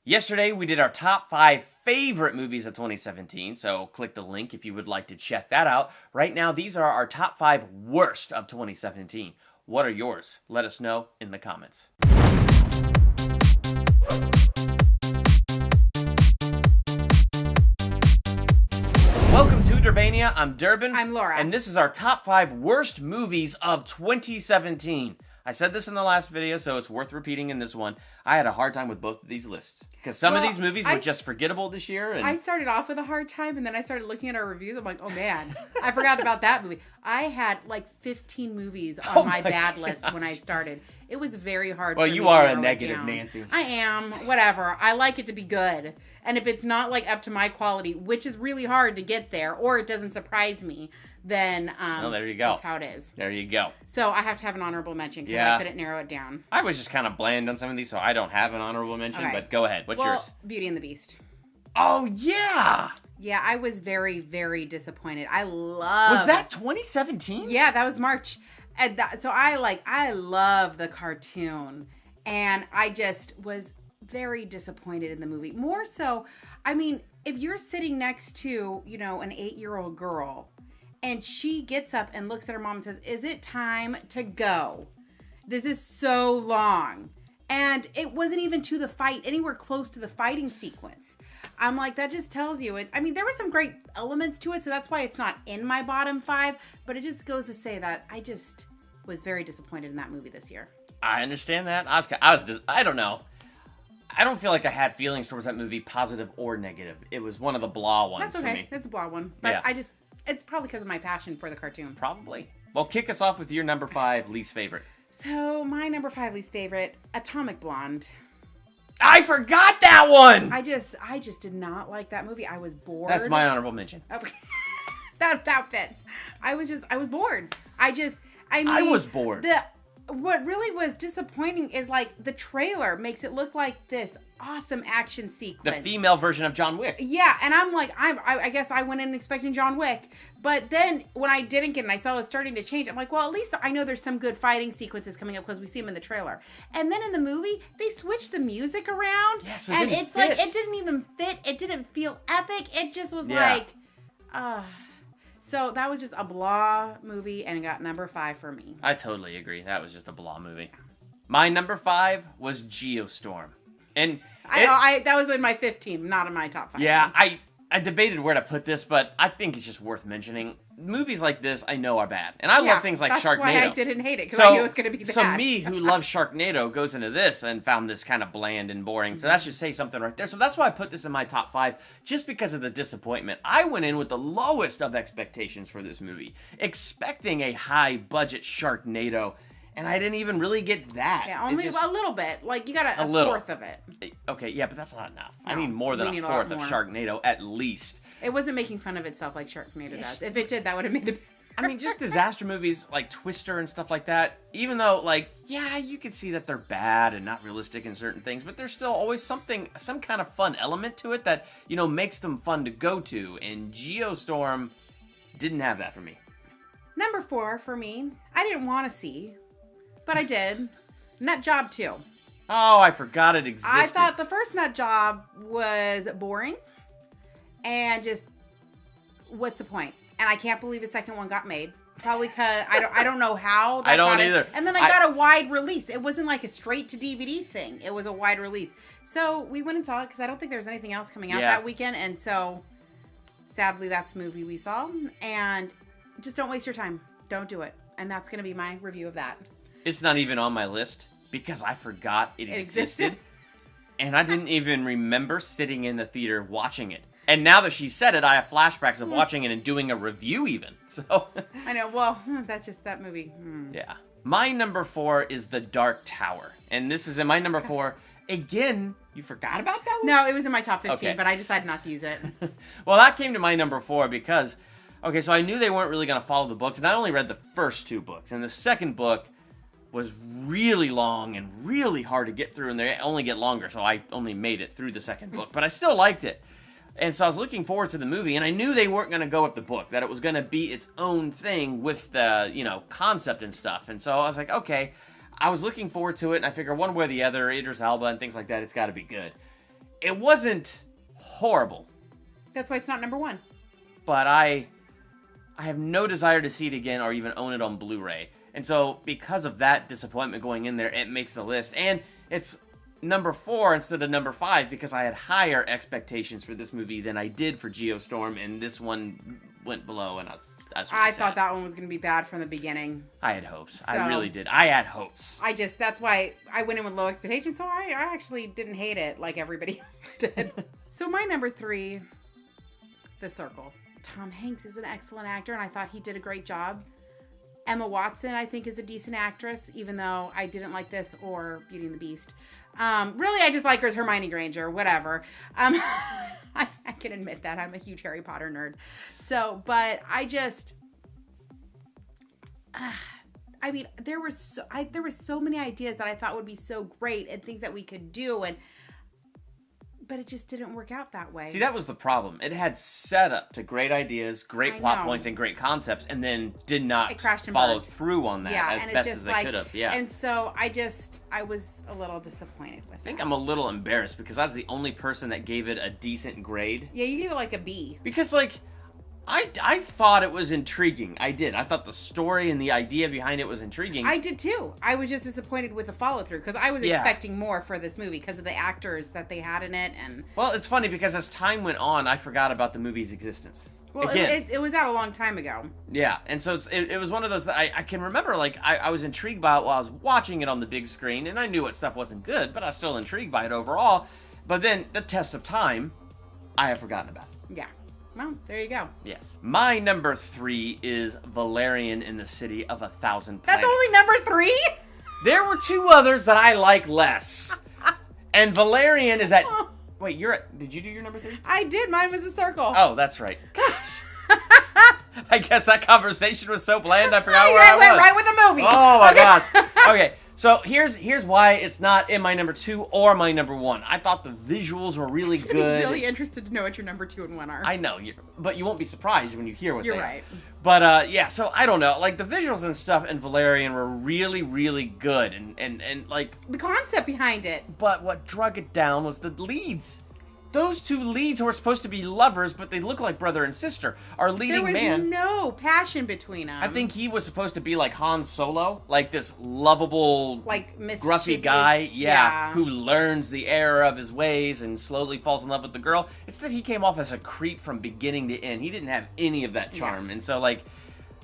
Yesterday, we did our top 5 favorite movies of 2017, so click the link if you would like to check that out. Right now, these are our top 5 worst of 2017. What are yours? Let us know in the comments. Welcome to Durbania. I'm Durbin. I'm Laura. And this is our top 5 worst movies of 2017. I said this in the last video, so it's worth repeating in this one. I had a hard time with both of these lists because some of these movies were just forgettable this year. And I started off with a hard time, and then I started looking at our reviews. I'm like, oh man, I forgot about that movie. I had like 15 movies on my bad list when I started. It was very hard. Well, for you me are to a narrow negative it down. Nancy. I am. Whatever. I like it to be good, and if it's not like up to my quality, which is really hard to get there, or it doesn't surprise me, then there you go. That's how it is. There you go. So I have to have an honorable mention because I couldn't narrow it down. I was just kind of bland on some of these, so I don't have an honorable mention, Okay. but go ahead. What's yours? Beauty and the Beast. Oh, yeah! Yeah, I was very, very disappointed. I love... Was that 2017? Yeah, that was March. And so I love the cartoon. And I just was very disappointed in the movie. More so, I mean, if you're sitting next to, an 8-year-old girl, and she gets up and looks at her mom and says, "Is it time to go? This is so long." And it wasn't even to the fight, anywhere close to the fighting sequence. I'm like, that just tells you there were some great elements to it, so that's why it's not in my bottom 5. But it just goes to say that I just was very disappointed in that movie this year. I understand that. I don't know. I don't feel like I had feelings towards that movie, positive or negative. It was one of the blah ones That's for okay. me. That's a blah one. But Yeah. it's probably because of my passion for the cartoon. Probably. Well, kick us off with your number 5 least favorite. So my number 5 least favorite, Atomic Blonde. I forgot that one! I just did not like that movie. I was bored. That's my honorable mention. Okay. that fits. I was bored. I was bored. What really was disappointing is the trailer makes it look like this awesome action The sequence. female version of John Wick. Yeah, and I'm like, I guess I went in expecting John Wick, but then when I didn't get it, and I saw it starting to change, I'm like, well, at least I know there's some good fighting sequences coming up because we see them in the trailer. And then in the movie, they switched the music around, Yeah, so and didn't it's fit. like it didn't even fit. It didn't feel epic. It just was So that was just a blah movie, and it got number 5 for me. I totally agree. That was just a blah movie. My number 5 was Geostorm. And that was in my 15, not in my top 5. yeah, I debated where to put this, but I think it's just worth mentioning. Movies like this, I know are bad. And I love things like Sharknado. That's why I didn't hate it, because I knew it was going to be bad. So me, who loves Sharknado, goes into this and found this kind of bland and boring. So that should say something right there. So that's why I put this in my top 5, just because of the disappointment. I went in with the lowest of expectations for this movie, expecting a high-budget Sharknado. And I didn't even really get that. Yeah, only a little bit. Like, you got a little. fourth of it. Okay, yeah, but that's not enough. No, I mean more than we a need a fourth lot of more. Sharknado, at least. It wasn't making fun of itself like Sharknado does. If it did, that would have made it better. I mean, just disaster movies like Twister and stuff like that, even though, you could see that they're bad and not realistic in certain things, but there's still always some kind of fun element to it that, makes them fun to go to, and Geostorm didn't have that for me. Number 4 for me, I didn't want to see, but I did. Nut Job 2. Oh, I forgot it existed. I thought the first Nut Job was boring, and just, what's the point? And I can't believe the second one got made. Probably because I don't know how. I don't either. And then I got a wide release. It wasn't like a straight to DVD thing. It was a wide release. So we went and saw it because I don't think there was anything else coming out that weekend. And so, sadly, that's the movie we saw. And just don't waste your time. Don't do it. And that's going to be my review of that. It's not even on my list because I forgot it existed. And I didn't even remember sitting in the theater watching it. And now that she said it, I have flashbacks of watching it and doing a review even. So I know. Well, that's just that movie. Yeah. My number 4 is The Dark Tower. And this is in my number 4. Again, you forgot about that one? No, it was in my top 15, Okay. but I decided not to use it. Well, that came to my number 4 because, so I knew they weren't really going to follow the books. And I only read the first 2 books. And the second book was really long and really hard to get through. And they only get longer, so I only made it through the second book. But I still liked it. And so I was looking forward to the movie, and I knew they weren't going to go with the book, that it was going to be its own thing with the, concept and stuff. And so I was like, okay, I was looking forward to it, and I figure one way or the other, Idris Elba and things like that, it's got to be good. it wasn't horrible, That's why it's not number 1. but I have no desire to see it again or even own it on Blu-ray. And so because of that disappointment going in there, it makes the list. And it's number 4 instead of number 5 because I had higher expectations for this movie than I did for Geostorm, and this one went below, and I was really sad. thought that one was going to be bad from the beginning. I had hopes. So, I really did. I had hopes. That's why I went in with low expectations, so I actually didn't hate it like everybody else did. So my number 3, The Circle. Tom Hanks is an excellent actor, and I thought he did a great job. Emma Watson, I think, is a decent actress, even though I didn't like this or Beauty and the Beast. Really, I just like her as Hermione Granger, whatever. I can admit that. I'm a huge Harry Potter nerd. So, but I just... I mean, there were so many ideas that I thought would be so great and things that we could do, but it just didn't work out that way. See, that was the problem. It had set up to great ideas, great plot points, and great concepts, and then did not follow through on that as best as they could have. Yeah. And so I was a little disappointed with it. I think I'm a little embarrassed because I was the only person that gave it a decent grade. Yeah, you gave it like a B. Because, like, I thought it was intriguing. I did. I thought the story and the idea behind it was intriguing. I did too. I was just disappointed with the follow-through because I was expecting more for this movie because of the actors that they had in it. And well, it's funny because as time went on, I forgot about the movie's existence. Well, it was out a long time ago. Yeah, and so it was one of those that I can remember, like, I was intrigued by it while I was watching it on the big screen, and I knew what stuff wasn't good, but I was still intrigued by it overall. But then, the test of time, I have forgotten about it. Yeah. Well, there you go. Yes. My number 3 is Valerian in the City of 1,000 Planets. That's only number 3? There were 2 others that I like less. And Valerian is at... Wait, did you do your number 3? I did. Mine was a circle. Oh, that's right. Gosh. I guess that conversation was so bland I forgot where I was. I went right with the movie. Oh my gosh. Okay. So here's why it's not in my number 2 or my number 1. I thought the visuals were really good. I'm really interested to know what your number 2 and 1 are. I know, but you won't be surprised when you hear what You're they are. right. But yeah, so I don't know. Like the visuals and stuff in Valerian were really, really good, and like the concept behind it. But what drug it down was the leads. Those 2 leads who are supposed to be lovers, but they look like brother and sister, are leading man. There was no passion between them. I think he was supposed to be like Han Solo, like this lovable, like gruffy guy, who learns the error of his ways and slowly falls in love with the girl. Instead, he came off as a creep from beginning to end. He didn't have any of that charm, and so like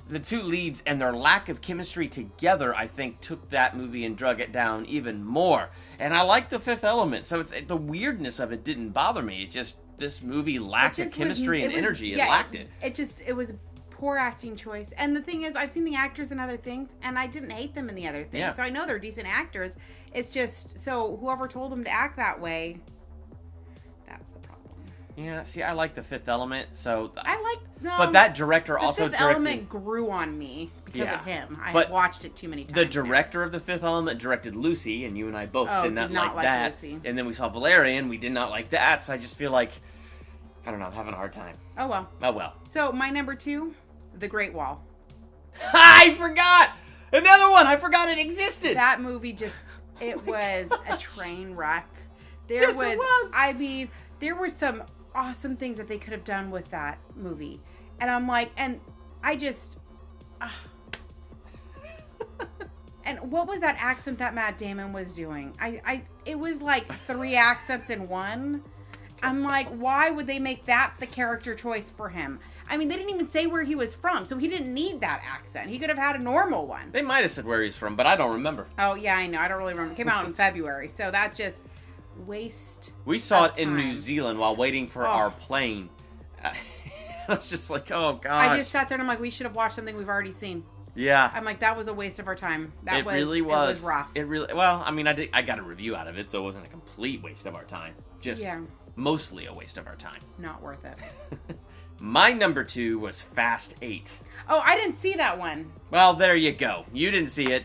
the 2 leads and their lack of chemistry together, I think, took that movie and drug it down even more. And I like The Fifth Element, so the weirdness of it didn't bother me. It's just this movie lacked the chemistry and energy. It lacked it. It was poor acting choice. And the thing is, I've seen the actors in other things, and I didn't hate them in the other things. Yeah. So I know they're decent actors. It's just, so whoever told them to act that way, that's the problem. Yeah, see, I like The Fifth Element, so... but that director also directed... The Fifth Element grew on me because of him. I watched it too many times. The director of The Fifth Element directed Lucy, and you and I both did not like that. Lucy. And then we saw Valerian, we did not like that, so I just feel like, I don't know, I'm having a hard time. Oh, well. Oh, well. So, my number 2, The Great Wall. I forgot! Another one! I forgot it existed! That movie it was a train wreck. It was. I mean, there were some awesome things that they could have done with that movie. And I'm like, and I just... And what was that accent that Matt Damon was doing? It was like 3 accents in one. I'm like, why would they make that the character choice for him? I mean, they didn't even say where he was from, so he didn't need that accent. He could have had a normal one. They might have said where he's from, but I don't remember. Oh, yeah, I know. I don't really remember. It came out in February, so that just waste. We saw it in New Zealand while waiting for our plane. I was just like, oh, gosh. I just sat there and I'm like, we should have watched something we've already seen. Yeah. I'm like, that was a waste of our time. It really was. It was rough. Well, I mean, I got a review out of it, so it wasn't a complete waste of our time. Just mostly a waste of our time. Not worth it. My number 2 was Fast 8. Oh, I didn't see that one. Well, there you go. You didn't see it.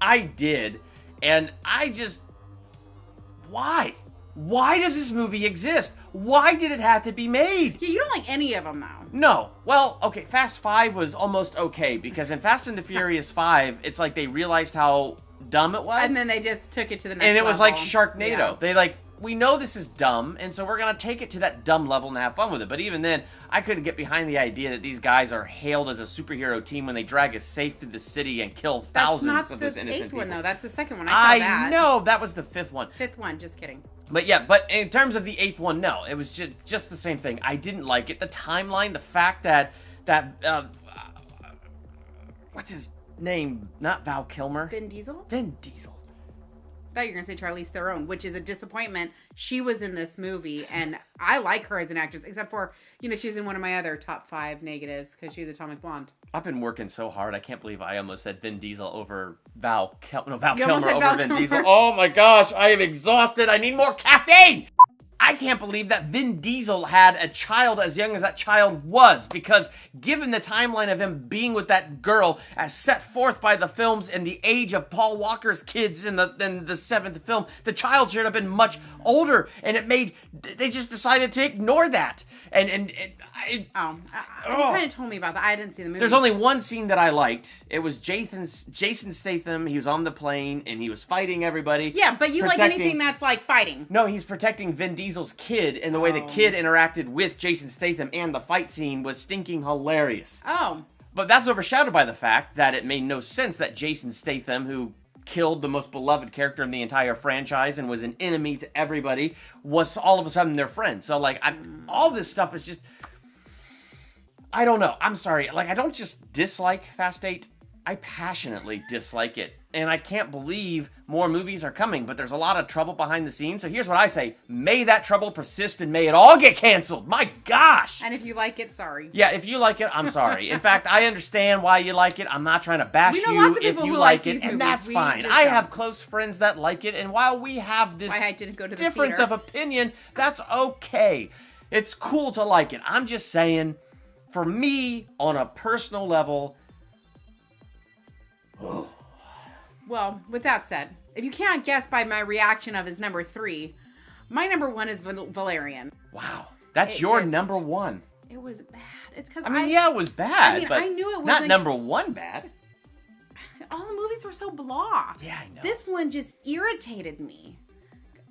I did. And I just... Why? Why does this movie exist? Why did it have to be made? Yeah, you don't like any of them, though. No. Well, okay, Fast 5 was almost okay, because in Fast and the Furious 5, it's like they realized how dumb it was. And then they just took it to the next level. And it was like Sharknado. Yeah. They, like, we know this is dumb, and so we're gonna take it to that dumb level and have fun with it. But even then, I couldn't get behind the idea that these guys are hailed as a superhero team when they drag a safe through the city and kill thousands of those innocent people. That's not the 8th one, though. That's the 2nd one. I saw that. I know, that was the 5th one. 5th one, just kidding. But yeah, but in terms of the 8th one, no, it was just the same thing. I didn't like it. The timeline, the fact that what's his name? Not Val Kilmer. Vin Diesel? Vin Diesel. I thought you were going to say Charlize Theron, which is a disappointment. She was in this movie, and I like her as an actress, except for, she was in one of my other top 5 negatives, because she was Atomic Blonde. I've been working so hard, I can't believe I almost said Vin Diesel over Val Kilmer over Vin Diesel. Oh my gosh, I am exhausted. I need more caffeine! I can't believe that Vin Diesel had a child as young as that child was, because given the timeline of him being with that girl as set forth by the films and the age of Paul Walker's kids in the 7th film, the child should have been much older, and they just decided to ignore that. You kind of told me about that. I didn't see the movie. There's only one scene that I liked. It was Jason Statham. He was on the plane, and he was fighting everybody. Yeah, but you like anything that's like fighting. No, he's protecting Vin Diesel's kid, and the way the kid interacted with Jason Statham and the fight scene was stinking hilarious. Oh. But that's overshadowed by the fact that it made no sense that Jason Statham, who killed the most beloved character in the entire franchise and was an enemy to everybody, was all of a sudden their friend. So, all this stuff is just... I don't know. I'm sorry. I don't just dislike Fast 8. I passionately dislike it. And I can't believe more movies are coming, but there's a lot of trouble behind the scenes. So here's what I say. May that trouble persist and may it all get canceled. My gosh! And if you like it, sorry. Yeah, if you like it, I'm sorry. In fact, I understand why you like it. I'm not trying to bash you if you like it, and that's fine. I have close friends that like it, and while we have this difference of opinion, that's okay. It's cool to like it. I'm just saying, for me, on a personal level... Well, with that said, if you can't guess by my reaction of his number 3, my number 1 is Valerian. Wow. That's your number 1. It was bad. It's because it was bad, but I knew it was not number 1 bad. All the movies were so blah. Yeah, I know. This one just irritated me.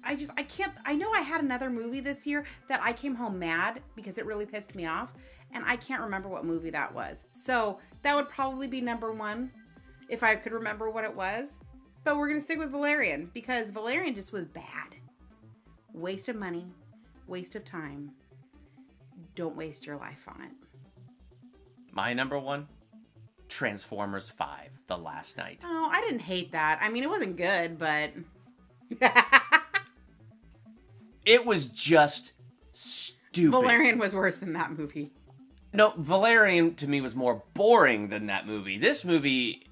I can't, I know I had another movie this year that I came home mad because it really pissed me off, and I can't remember what movie that was. So that would probably be number 1. If I could remember what it was. But we're going to stick with Valerian, because Valerian just was bad. Waste of money. Waste of time. Don't waste your life on it. My number 1? Transformers 5, The Last Night. Oh, I didn't hate that. I mean, it wasn't good, but... It was just stupid. Valerian was worse than that movie. No, Valerian, to me, was more boring than that movie. This movie...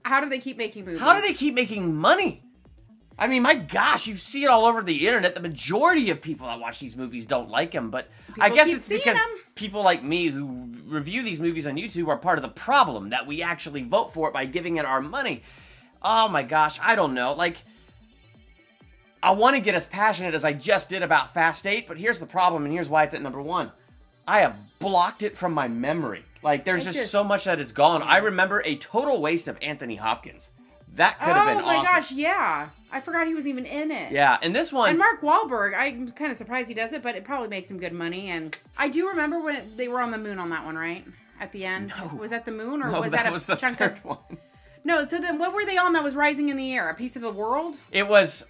How do they keep making movies? How do they keep making money? I mean, my gosh, you see it all over the internet. The majority of people that watch these movies don't like them, but I guess it's because people like me who review these movies on YouTube are part of the problem, that we actually vote for it by giving it our money. Oh my gosh, I don't know. I want to get as passionate as I just did about Fast 8, but here's the problem, and here's why it's at number 1. I have blocked it from my memory. There's just so much that is gone. I remember a total waste of Anthony Hopkins. That could have been awesome. Oh my gosh, yeah. I forgot he was even in it. Yeah, and this one... And Mark Wahlberg, I'm kind of surprised he does it, but it probably makes him good money. And I do remember when they were on the moon on that one, right? At the end. No. Was that the moon, or no, was that was the chunk third of... one. No, so then what were they on that was rising in the air? A piece of the world? It was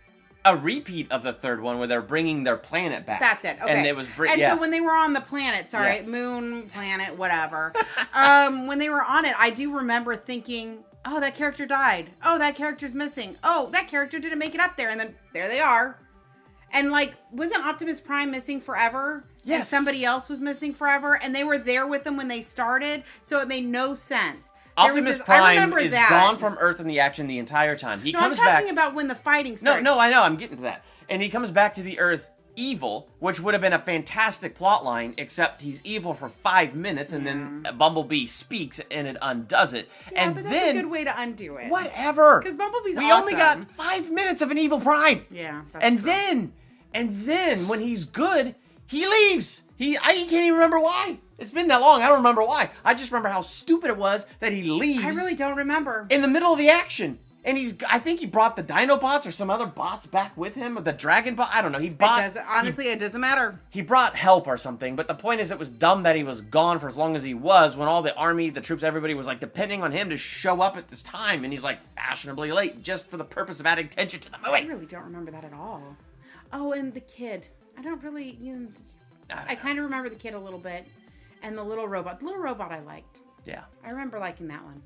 a repeat of the third one where they're bringing their planet back. That's it. Okay. And it was so when they were on the planet, moon, planet, whatever. When they were on it, I do remember thinking, oh, that character died. Oh, that character's missing. Oh, that character didn't make it up there. And then there they are. And wasn't Optimus Prime missing forever? Yes. And somebody else was missing forever. And they were there with them when they started. So it made no sense. Optimus Prime is gone from Earth in the action the entire time. He comes back. I'm talking about when the fighting starts. No, I know. I'm getting to that. And he comes back to the Earth evil, which would have been a fantastic plot line, except he's evil for 5 minutes, and then Bumblebee speaks, and it undoes it. Yeah, and but then, that's a good way to undo it. Whatever. Because Bumblebee's We only got 5 minutes of an evil Prime. Yeah, that's true. then, when he's good, he leaves. I can't even remember why. It's been that long. I don't remember why. I just remember how stupid it was that he leaves. I really don't remember. In the middle of the action. And I think he brought the Dinobots or some other bots back with him, or the Dragon Bot. I don't know. He bought. Honestly, it doesn't matter. He brought help or something. But the point is, it was dumb that he was gone for as long as he was, when all the army, the troops, everybody was like depending on him to show up at this time, and he's like fashionably late just for the purpose of adding tension to the movie. I really don't remember that at all. Oh, and the kid. I don't really. I kind of remember the kid a little bit, and the little robot. The little robot I liked. Yeah. I remember liking that one.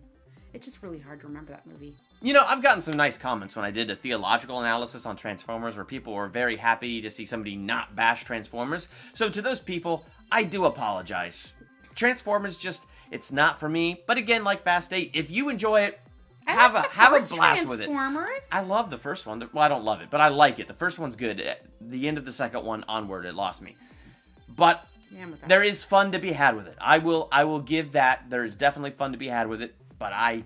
It's just really hard to remember that movie. You know, I've gotten some nice comments when I did a theological analysis on Transformers where people were very happy to see somebody not bash Transformers. So to those people, I do apologize. Transformers it's not for me. But again, like Fast 8, if you enjoy it, have a blast with it. I love the first one. Well, I don't love it, but I like it. The first one's good. At the end of the second one onward, it lost me. But there is fun to be had with it. I will give that. There is definitely fun to be had with it, but I'm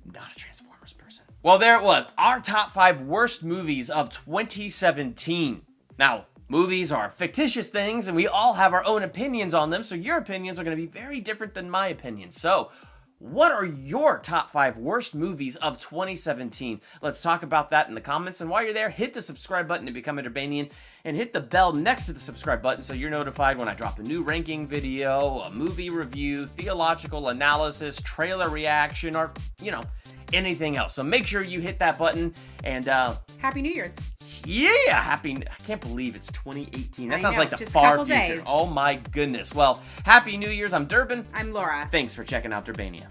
not a Transformers person. Well, there it was. Our top 5 worst movies of 2017. Now, movies are fictitious things, and we all have our own opinions on them, so your opinions are going to be very different than my opinions. So, what are your top 5 worst movies of 2017? Let's talk about that in the comments. And while you're there, hit the subscribe button to become a Durbanian, and hit the bell next to the subscribe button so you're notified when I drop a new ranking video, a movie review, theological analysis, trailer reaction, or, anything else. So make sure you hit that button, and Happy New Year's. Yeah, I can't believe it's 2018. That sounds like the just far a couple future. days. Oh my goodness. Well, Happy New Year's. I'm Durbin. I'm Laura. Thanks for checking out Durbania.